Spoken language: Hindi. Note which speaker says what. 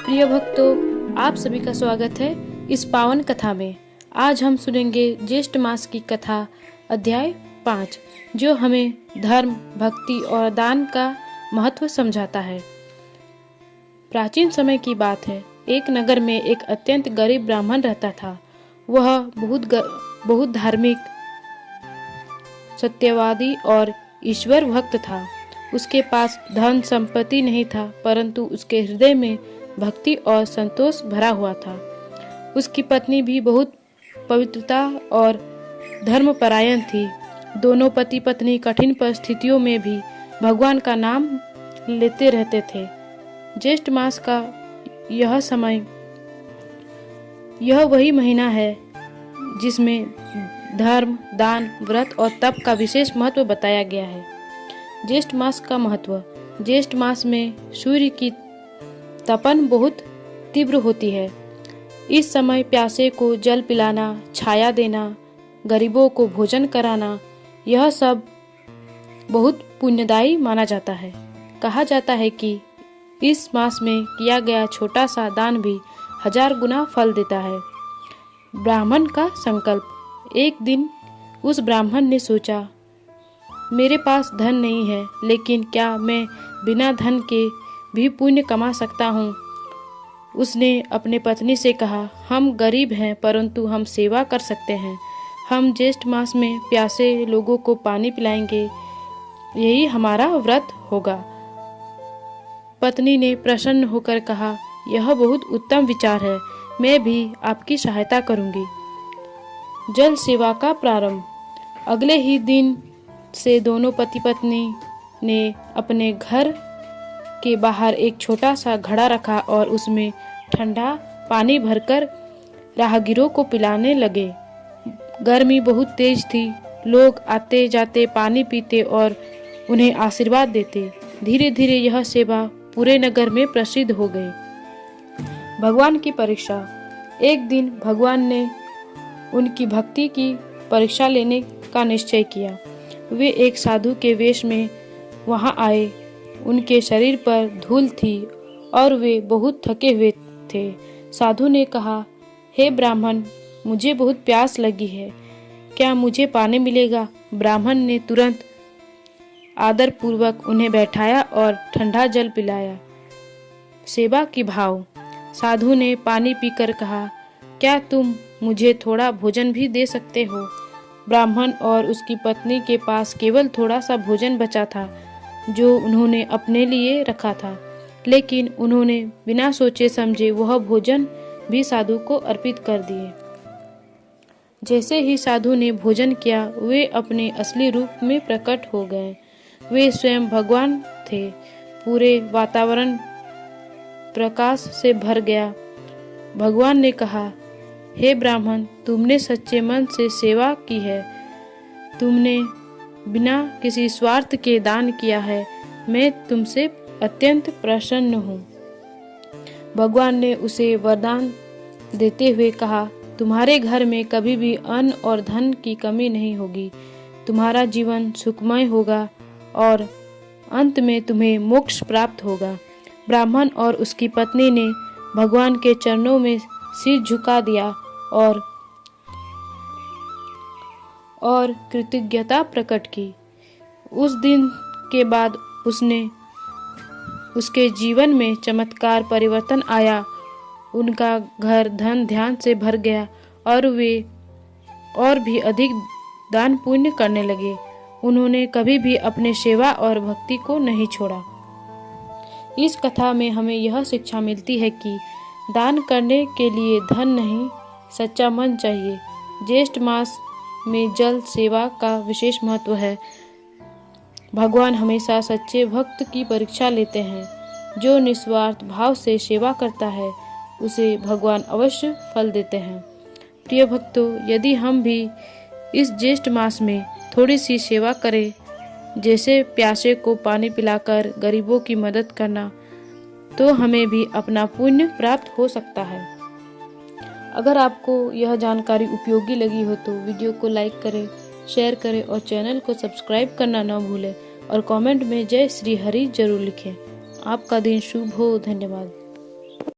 Speaker 1: प्रिय भक्तों, आप सभी का स्वागत है इस पावन कथा में। आज हम सुनेंगे ज्येष्ठ मास की कथा अध्याय 5, जो हमें धर्म, भक्ति और दान का महत्व समझाता है। प्राचीन समय की बात है। एक नगर में एक अत्यंत गरीब ब्राह्मण रहता था। वह बहुत धार्मिक, सत्यवादी और ईश्वर भक्त था। उसके पास धन संपत्ति नहीं था, परंतु उसके हृदय में भक्ति और संतोष भरा हुआ था। उसकी पत्नी भी बहुत पवित्रता और धर्मपरायण थी। दोनों पति पत्नी कठिन परिस्थितियों में भी भगवान का नाम लेते रहते थे। ज्येष्ठ मास का यह समय, यह वही महीना है जिसमें धर्म, दान, व्रत और तप का विशेष महत्व बताया गया है। ज्येष्ठ मास का महत्व। ज्येष्ठ मास में सूर्य की तपन बहुत तीव्र होती है। इस समय प्यासे को जल पिलाना, छाया देना, गरीबों को भोजन कराना, यह सब बहुत पुण्यदायी माना जाता है। कहा जाता है कि इस मास में किया गया छोटा सा दान भी 1000 गुना फल देता है। ब्राह्मण का संकल्प। एक दिन उस ब्राह्मण ने सोचा, मेरे पास धन नहीं है, लेकिन क्या मैं बिना धन के भी पुण्य कमा सकता हूँ। उसने अपने पत्नी से कहा, हम गरीब हैं, परंतु हम सेवा कर सकते हैं। हम ज्येष्ठ मास में प्यासे लोगों को पानी पिलाएंगे, यही हमारा व्रत होगा। पत्नी ने प्रसन्न होकर कहा, यह बहुत उत्तम विचार है, मैं भी आपकी सहायता करूंगी। जल सेवा का प्रारंभ। अगले ही दिन से दोनों पति पत्नी ने अपने घर के बाहर एक छोटा सा घड़ा रखा और उसमें ठंडा पानी भरकर राहगीरों को पिलाने लगे। गर्मी बहुत तेज थी। लोग आते जाते पानी पीते और उन्हें आशीर्वाद देते। धीरे धीरे यह सेवा पूरे नगर में प्रसिद्ध हो गई। भगवान की परीक्षा। एक दिन भगवान ने उनकी भक्ति की परीक्षा लेने का निश्चय किया। वे एक साधु के वेश में वहां आए। उनके शरीर पर धूल थी और वे बहुत थके हुए थे। साधु ने कहा, हे ब्राह्मण, मुझे बहुत प्यास लगी है, क्या मुझे पानी मिलेगा। ब्राह्मण ने तुरंत आदर पूर्वक उन्हें बैठाया और ठंडा जल पिलाया। सेवा की भाव। साधु ने पानी पीकर कहा, क्या तुम मुझे थोड़ा भोजन भी दे सकते हो। ब्राह्मण और उसकी पत्नी के पास केवल थोड़ा सा भोजन बचा था, जो उन्होंने अपने लिए रखा था, लेकिन उन्होंने बिना सोचे समझे वह भोजन भी साधु को अर्पित कर दिए। जैसे ही साधु ने भोजन किया, वे अपने असली रूप में प्रकट हो गए। वे स्वयं भगवान थे। पूरे वातावरण प्रकाश से भर गया। भगवान ने कहा, हे ब्राह्मण, तुमने सच्चे मन से सेवा की है, तुमने बिना किसी स्वार्थ के दान किया है। मैं तुमसे अत्यंत प्रसन्न हूँ। भगवान ने उसे वरदान देते हुए कहा, तुम्हारे घर में कभी भी अन्न और धन की कमी नहीं होगी। तुम्हारा जीवन सुखमय होगा और अंत में तुम्हें मोक्ष प्राप्त होगा। ब्राह्मण और उसकी पत्नी ने भगवान के चरणों में सिर झुका दिया और कृतज्ञता प्रकट की। उस दिन के बाद उसके जीवन में चमत्कार परिवर्तन आया। उनका घर धन ध्यान से भर गया और वे और भी अधिक दान पुण्य करने लगे। उन्होंने कभी भी अपने सेवा और भक्ति को नहीं छोड़ा। इस कथा में हमें यह शिक्षा मिलती है कि दान करने के लिए धन नहीं, सच्चा मन चाहिए। ज्येष्ठ मास में जल सेवा का विशेष महत्व है। भगवान हमेशा सच्चे भक्त की परीक्षा लेते हैं। जो निस्वार्थ भाव से सेवा करता है, उसे भगवान अवश्य फल देते हैं। प्रिय भक्तों, यदि हम भी इस ज्येष्ठ मास में थोड़ी सी सेवा करें, जैसे प्यासे को पानी पिलाकर गरीबों की मदद करना, तो हमें भी अपना पुण्य प्राप्त हो सकता है। अगर आपको यह जानकारी उपयोगी लगी हो तो वीडियो को लाइक करें, शेयर करें और चैनल को सब्सक्राइब करना न भूलें और कमेंट में जय श्री हरि जरूर लिखें। आपका दिन शुभ हो। धन्यवाद।